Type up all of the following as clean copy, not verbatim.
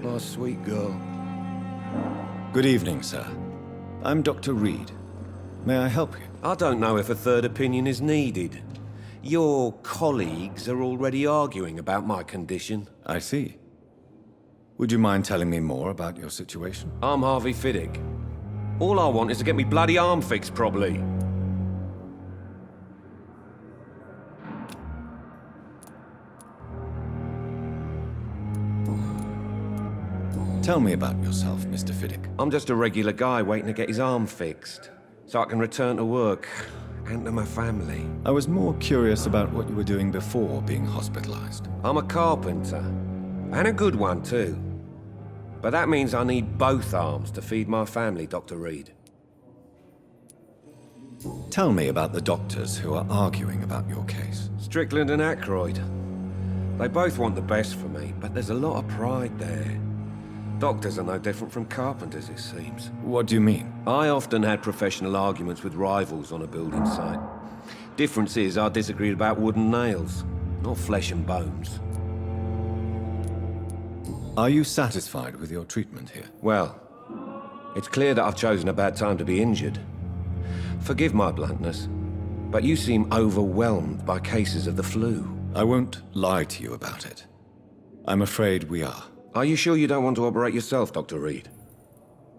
My sweet girl. Good evening, sir. I'm Dr. Reed. May I help you? I don't know if a third opinion is needed. Your colleagues are already arguing about my condition. I see. Would you mind telling me more about your situation? I'm Harvey Fiddick. All I want is to get me bloody arm fixed properly. Tell me about yourself, Mr. Fiddick. I'm just a regular guy waiting to get his arm fixed, so I can return to work and to my family. I was more curious about what you were doing before being hospitalized. I'm a carpenter, and a good one too. But that means I need both arms to feed my family, Dr. Reed. Tell me about the doctors who are arguing about your case. Strickland and Ackroyd. They both want the best for me, but there's a lot of pride there. Doctors are no different from carpenters, it seems. What do you mean? I often had professional arguments with rivals on a building site. Difference is I disagreed about wooden nails, not flesh and bones. Are you satisfied with your treatment here? Well, it's clear that I've chosen a bad time to be injured. Forgive my bluntness, but you seem overwhelmed by cases of the flu. I won't lie to you about it. I'm afraid we are. Are you sure you don't want to operate yourself, Dr. Reed?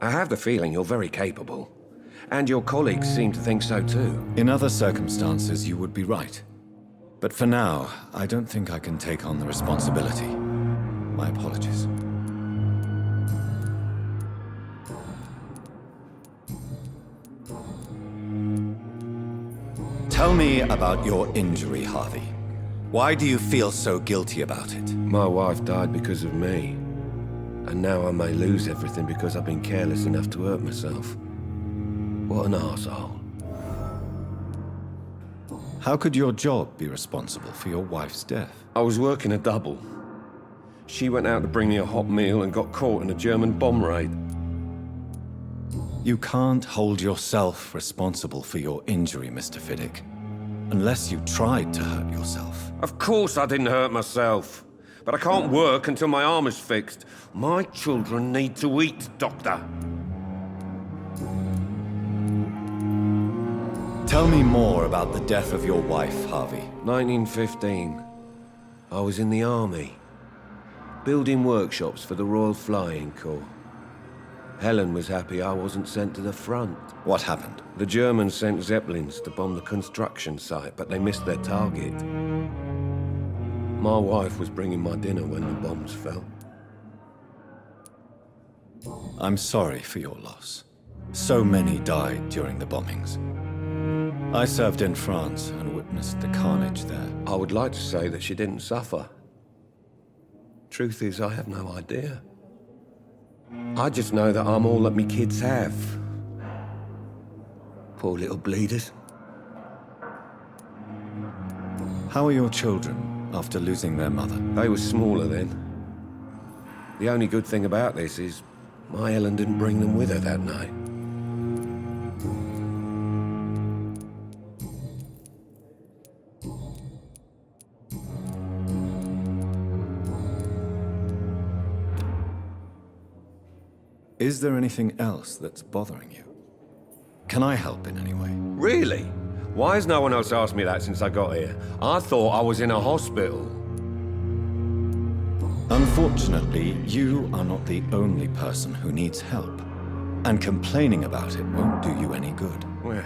I have the feeling you're very capable. And your colleagues seem to think so too. In other circumstances, you would be right. But for now, I don't think I can take on the responsibility. My apologies. Tell me about your injury, Harvey. Why do you feel so guilty about it? My wife died because of me. And now I may lose everything because I've been careless enough to hurt myself. What an arsehole. How could your job be responsible for your wife's death? I was working a double. She went out to bring me a hot meal and got caught in a German bomb raid. You can't hold yourself responsible for your injury, Mr. Fiddick. Unless you tried to hurt yourself. Of course I didn't hurt myself. But I can't work until my arm is fixed. My children need to eat, Doctor. Tell me more about the death of your wife, Harvey. 1915. I was in the army. Building workshops for the Royal Flying Corps. Helen was happy I wasn't sent to the front. What happened? The Germans sent Zeppelins to bomb the construction site, but they missed their target. My wife was bringing my dinner when the bombs fell. I'm sorry for your loss. So many died during the bombings. I served in France and witnessed the carnage there. I would like to say that she didn't suffer. Truth is, I have no idea. I just know that I'm all that me kids have. Poor little bleeders. How are your children after losing their mother? They were smaller then. The only good thing about this is my Helen didn't bring them with her that night. Is there anything else that's bothering you? Can I help in any way? Really? Why has no one else asked me that since I got here? I thought I was in a hospital. Unfortunately, you are not the only person who needs help. And complaining about it won't do you any good. Well,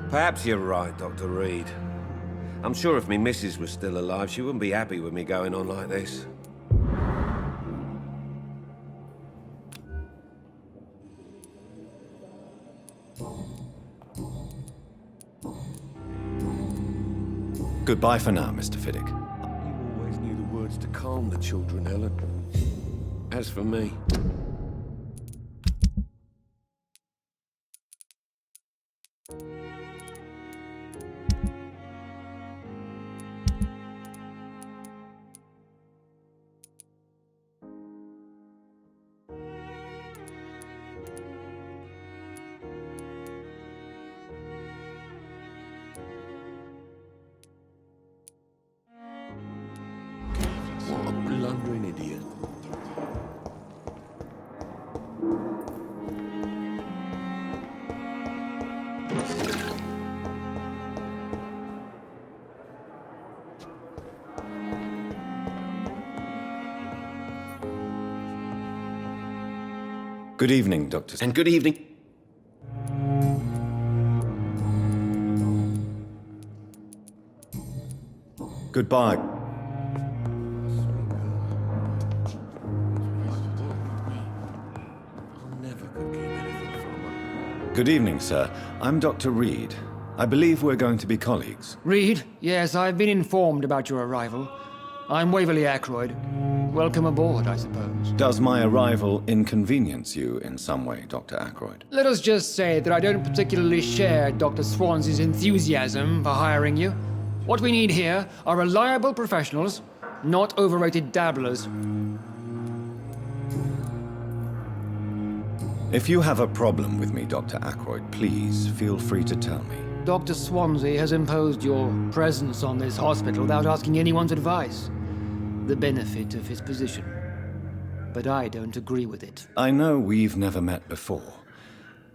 perhaps you're right, Dr. Reed. I'm sure if me missus was still alive, she wouldn't be happy with me going on like this. Goodbye for now, Mr. Fiddick. You always knew the words to calm the children, Helen. As for me... What a blundering idiot. Good evening, Dr. And good evening. Goodbye. Good evening, sir. I'm Dr. Reed. I believe we're going to be colleagues. Reed? Yes, I've been informed about your arrival. I'm Waverly Ackroyd. Welcome aboard, I suppose. Does my arrival inconvenience you in some way, Dr. Ackroyd? Let us just say that I don't particularly share Dr. Swansea's enthusiasm for hiring you. What we need here are reliable professionals, not overrated dabblers. If you have a problem with me, Dr. Ackroyd, please feel free to tell me. Dr. Swansea has imposed your presence on this hospital without asking anyone's advice. The benefit of his position. But I don't agree with it. I know we've never met before,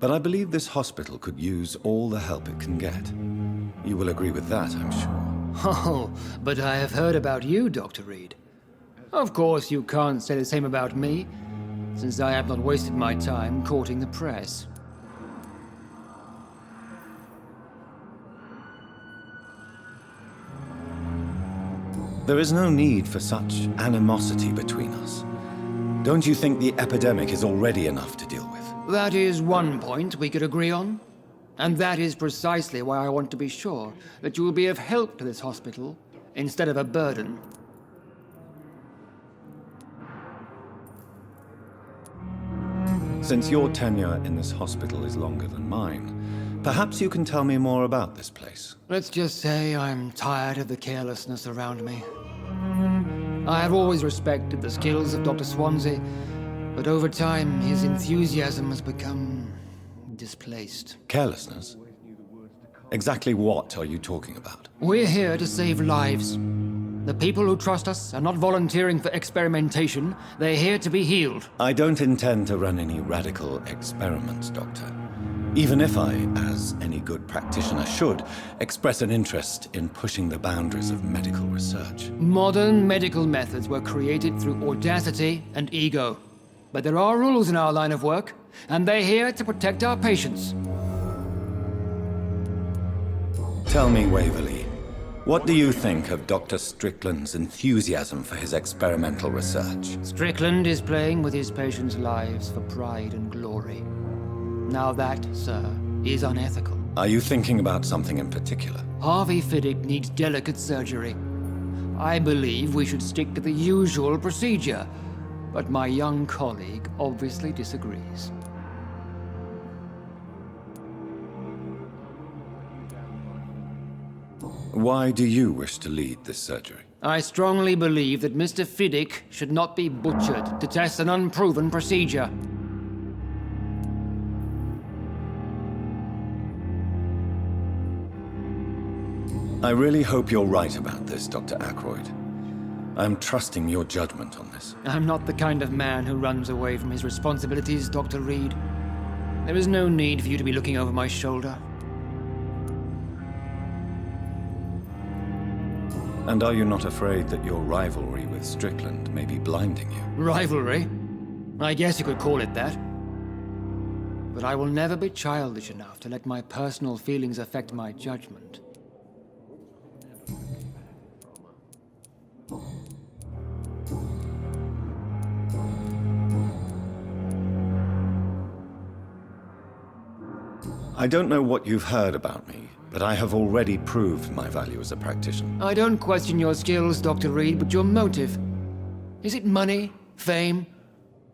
but I believe this hospital could use all the help it can get. You will agree with that, I'm sure. Oh, but I have heard about you, Dr. Reed. Of course, you can't say the same about me, since I have not wasted my time courting the press. There is no need for such animosity between us. Don't you think the epidemic is already enough to deal with? That is one point we could agree on. And that is precisely why I want to be sure that you will be of help to this hospital, instead of a burden. Since your tenure in this hospital is longer than mine, perhaps you can tell me more about this place. Let's just say I'm tired of the carelessness around me. I have always respected the skills of Dr. Swansea, but over time his enthusiasm has become displaced. Carelessness? Exactly what are you talking about? We're here to save lives. The people who trust us are not volunteering for experimentation. They're here to be healed. I don't intend to run any radical experiments, Doctor. Even if I, as any good practitioner should, express an interest in pushing the boundaries of medical research. Modern medical methods were created through audacity and ego. But there are rules in our line of work, and they're here to protect our patients. Tell me, Waverly, what do you think of Dr. Strickland's enthusiasm for his experimental research? Strickland is playing with his patients' lives for pride and glory. Now that, sir, is unethical. Are you thinking about something in particular? Harvey Fiddick needs delicate surgery. I believe we should stick to the usual procedure, but my young colleague obviously disagrees. Why do you wish to lead this surgery? I strongly believe that Mr. Fiddick should not be butchered to test an unproven procedure. I really hope you're right about this, Dr. Ackroyd. I'm trusting your judgment on this. I'm not the kind of man who runs away from his responsibilities, Dr. Reed. There is no need for you to be looking over my shoulder. And are you not afraid that your rivalry with Strickland may be blinding you? Rivalry? I guess you could call it that. But I will never be childish enough to let my personal feelings affect my judgment. I don't know what you've heard about me, but I have already proved my value as a practitioner. I don't question your skills, Dr. Reed, but your motive. Is it money, fame,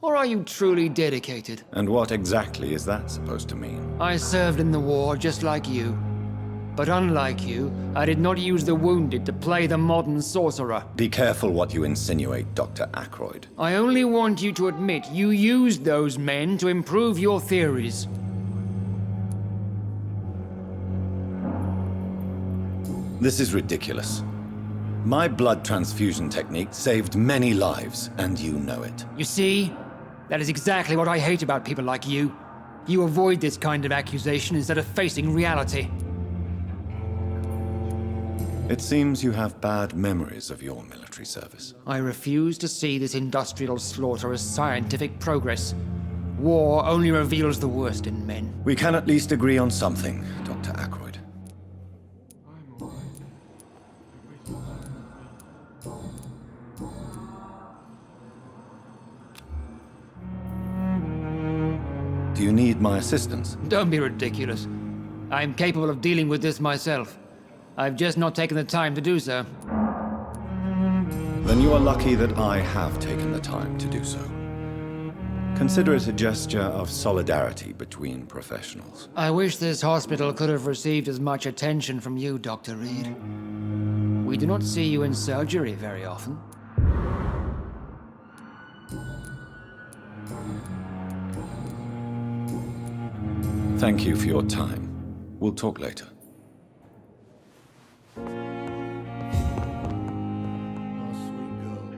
or are you truly dedicated? And what exactly is that supposed to mean? I served in the war just like you. But unlike you, I did not use the wounded to play the modern sorcerer. Be careful what you insinuate, Dr. Ackroyd. I only want you to admit you used those men to improve your theories. This is ridiculous. My blood transfusion technique saved many lives, and you know it. You see? That is exactly what I hate about people like you. You avoid this kind of accusation instead of facing reality. It seems you have bad memories of your military service. I refuse to see this industrial slaughter as scientific progress. War only reveals the worst in men. We can at least agree on something, Dr. Ackroyd. Do you need my assistance? Don't be ridiculous. I'm capable of dealing with this myself. I've just not taken the time to do so. Then you are lucky that I have taken the time to do so. Consider it a gesture of solidarity between professionals. I wish this hospital could have received as much attention from you, Dr. Reed. We do not see you in surgery very often. Thank you for your time. We'll talk later.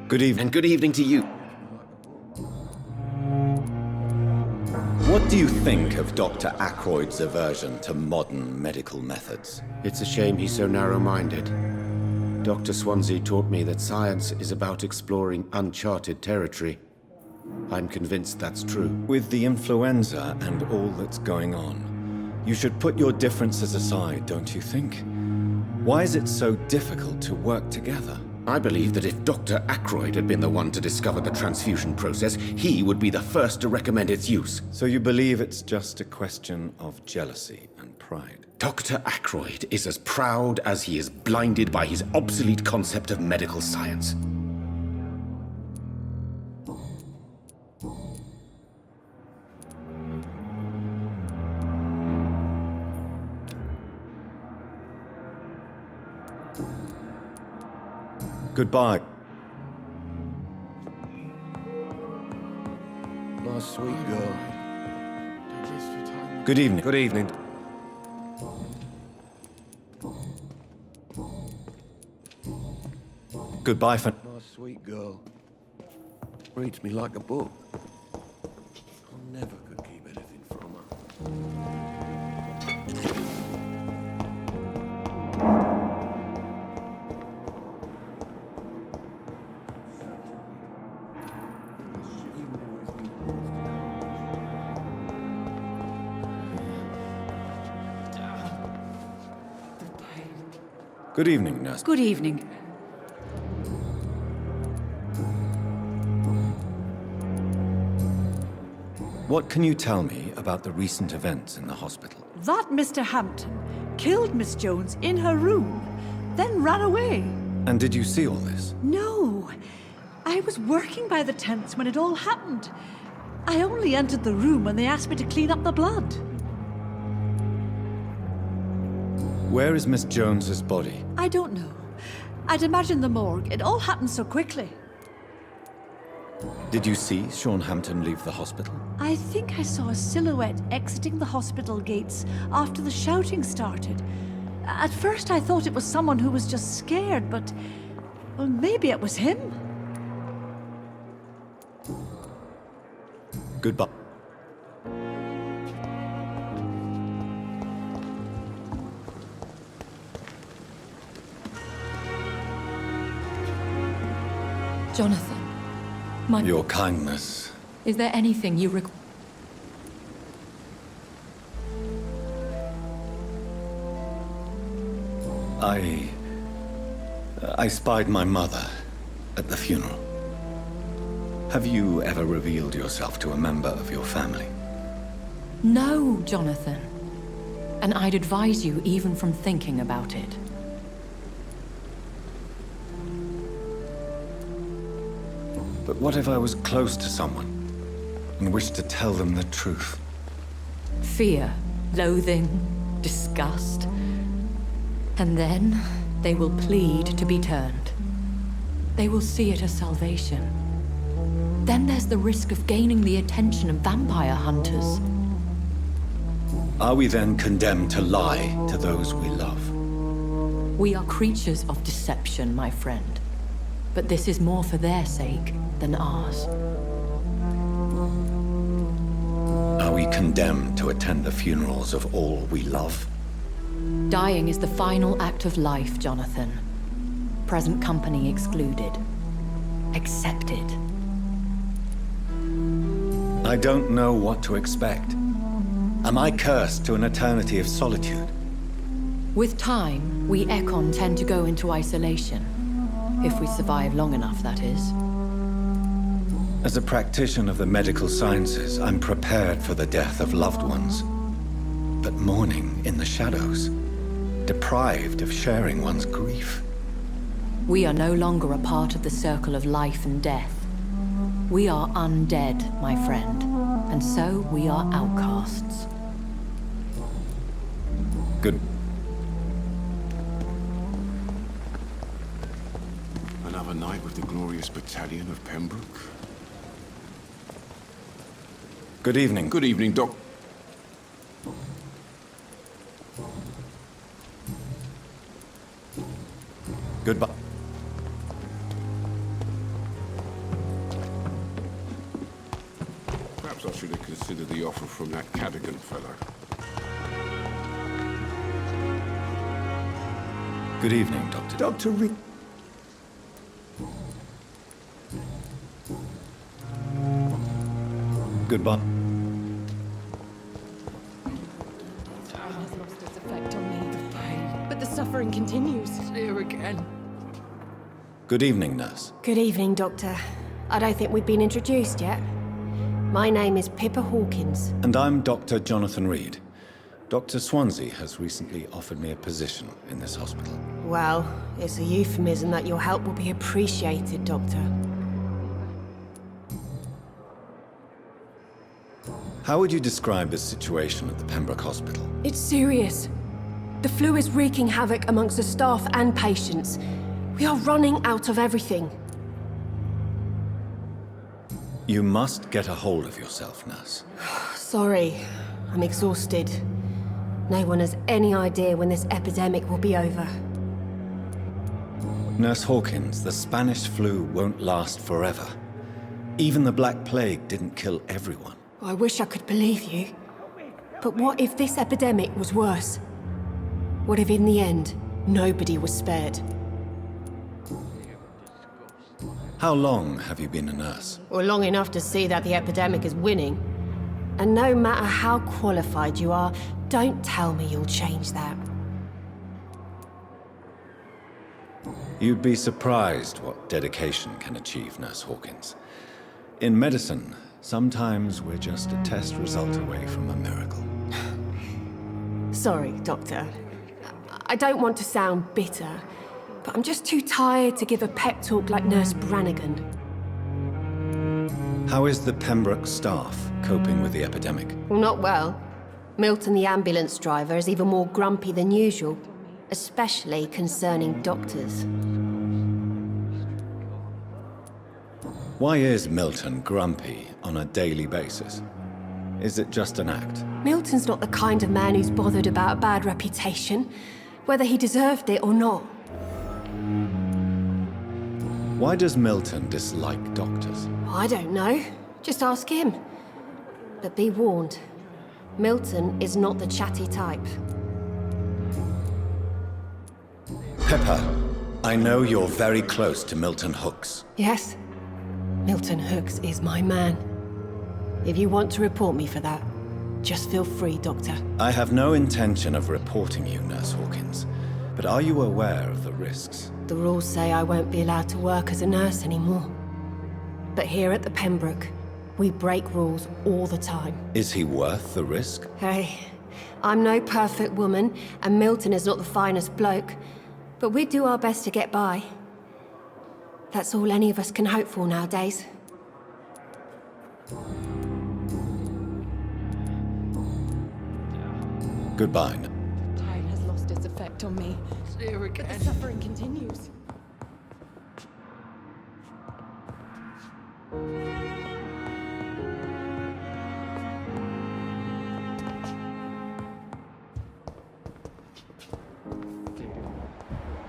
Good evening. And good evening to you. What do you think of Dr. Ackroyd's aversion to modern medical methods? It's a shame he's so narrow-minded. Dr. Swansea taught me that science is about exploring uncharted territory. I'm convinced that's true. With the influenza and all that's going on, you should put your differences aside, don't you think? Why is it so difficult to work together? I believe that if Dr. Ackroyd had been the one to discover the transfusion process, he would be the first to recommend its use. So you believe it's just a question of jealousy and pride? Dr. Ackroyd is as proud as he is blinded by his obsolete concept of medical science. Goodbye. My sweet girl. Good evening. Good evening. Goodbye for... My sweet girl. Reads me like a book. I never could keep anything from her. Good evening, nurse. Good evening. What can you tell me about the recent events in the hospital? That Mr. Hampton killed Miss Jones in her room, then ran away. And did you see all this? No. I was working by the tents when it all happened. I only entered the room when they asked me to clean up the blood. Where is Miss Jones's body? I don't know. I'd imagine the morgue. It all happened so quickly. Did you see Sean Hampton leave the hospital? I think I saw a silhouette exiting the hospital gates after the shouting started. At first I thought it was someone who was just scared, but... well, maybe it was him. Goodbye. Jonathan, Your kindness. is there anything you require? I spied my mother at the funeral. Have you ever revealed yourself to a member of your family? No, Jonathan. and I'd advise you even from thinking about it. But what if I was close to someone and wished to tell them the truth? Fear, loathing, disgust. And then they will plead to be turned. They will see it as salvation. Then there's the risk of gaining the attention of vampire hunters. Are we then condemned to lie to those we love? We are creatures of deception, my friend. But this is more for their sake than ours. Are we condemned to attend the funerals of all we love? Dying is the final act of life, Jonathan. Present company excluded. Accepted. I don't know what to expect. Am I cursed to an eternity of solitude? With time, we Ekon tend to go into isolation. If we survive long enough, that is. As a practitioner of the medical sciences, I'm prepared for the death of loved ones. But mourning in the shadows, deprived of sharing one's grief. We are no longer a part of the circle of life and death. We are undead, my friend, and so we are outcasts. Good. Another night with the glorious battalion of Pembroke. Good evening. Good evening, Doc. Goodbye. Perhaps I should have considered the offer from that Cadogan fellow. Good evening, Doctor. Dr. Reed. Goodbye. Has lost its effect on me. But the suffering continues. Here again. Good evening, nurse. Good evening, Doctor. I don't think we've been introduced yet. My name is Pippa Hawkins. And I'm Dr. Jonathan Reed. Dr. Swansea has recently offered me a position in this hospital. Well, it's a euphemism that your help will be appreciated, Doctor. How would you describe the situation at the Pembroke Hospital? It's serious. The flu is wreaking havoc amongst the staff and patients. We are running out of everything. You must get a hold of yourself, nurse. Sorry, I'm exhausted. No one has any idea when this epidemic will be over. Nurse Hawkins, the Spanish flu won't last forever. Even the Black Plague didn't kill everyone. I wish I could believe you. But what if this epidemic was worse? What if in the end, nobody was spared? How long have you been a nurse? Well, long enough to see that the epidemic is winning. And no matter how qualified you are, don't tell me you'll change that. You'd be surprised what dedication can achieve, Nurse Hawkins. In medicine, sometimes we're just a test result away from a miracle. Sorry, Doctor. I don't want to sound bitter, but I'm just too tired to give a pep talk like Nurse Brannigan. How is the Pembroke staff coping with the epidemic? Well, not well. Milton, the ambulance driver, is even more grumpy than usual, especially concerning doctors. Why is Milton grumpy on a daily basis? Is it just an act? Milton's not the kind of man who's bothered about a bad reputation, whether he deserved it or not. Why does Milton dislike doctors? I don't know. Just ask him. But be warned, Milton is not the chatty type. Pippa, I know you're very close to Milton Hooks. Yes, Milton Hooks is my man. If you want to report me for that, just feel free, Doctor. I have no intention of reporting you, Nurse Hawkins. But are you aware of the risks? The rules say I won't be allowed to work as a nurse anymore. But here at the Pembroke, we break rules all the time. Is he worth the risk? Hey, I'm no perfect woman, and Milton is not the finest bloke, but we do our best to get by. That's all any of us can hope for nowadays. Goodbye. Tide has lost its effect on me. But the suffering continues.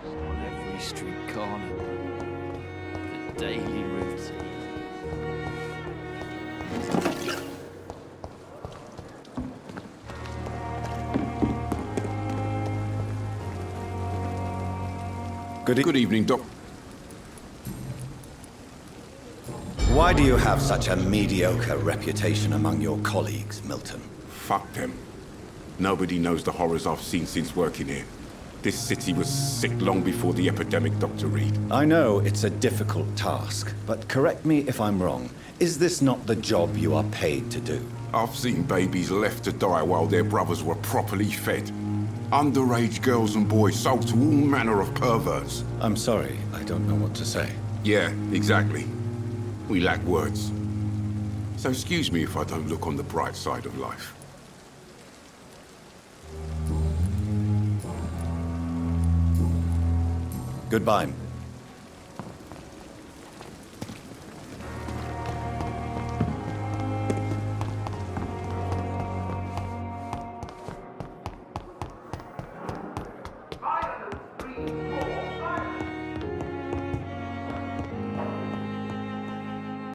On every street corner, the daily routine. Good evening, Doc. Why do you have such a mediocre reputation among your colleagues, Milton? Fuck them. Nobody knows the horrors I've seen since working here. This city was sick long before the epidemic, Dr. Reed. I know it's a difficult task, but correct me if I'm wrong. Is this not the job you are paid to do? I've seen babies left to die while their brothers were properly fed. Underage girls and boys sold to all manner of perverts. I'm sorry, I don't know what to say. Yeah, exactly. We lack words. So excuse me if I don't look on the bright side of life. Goodbye.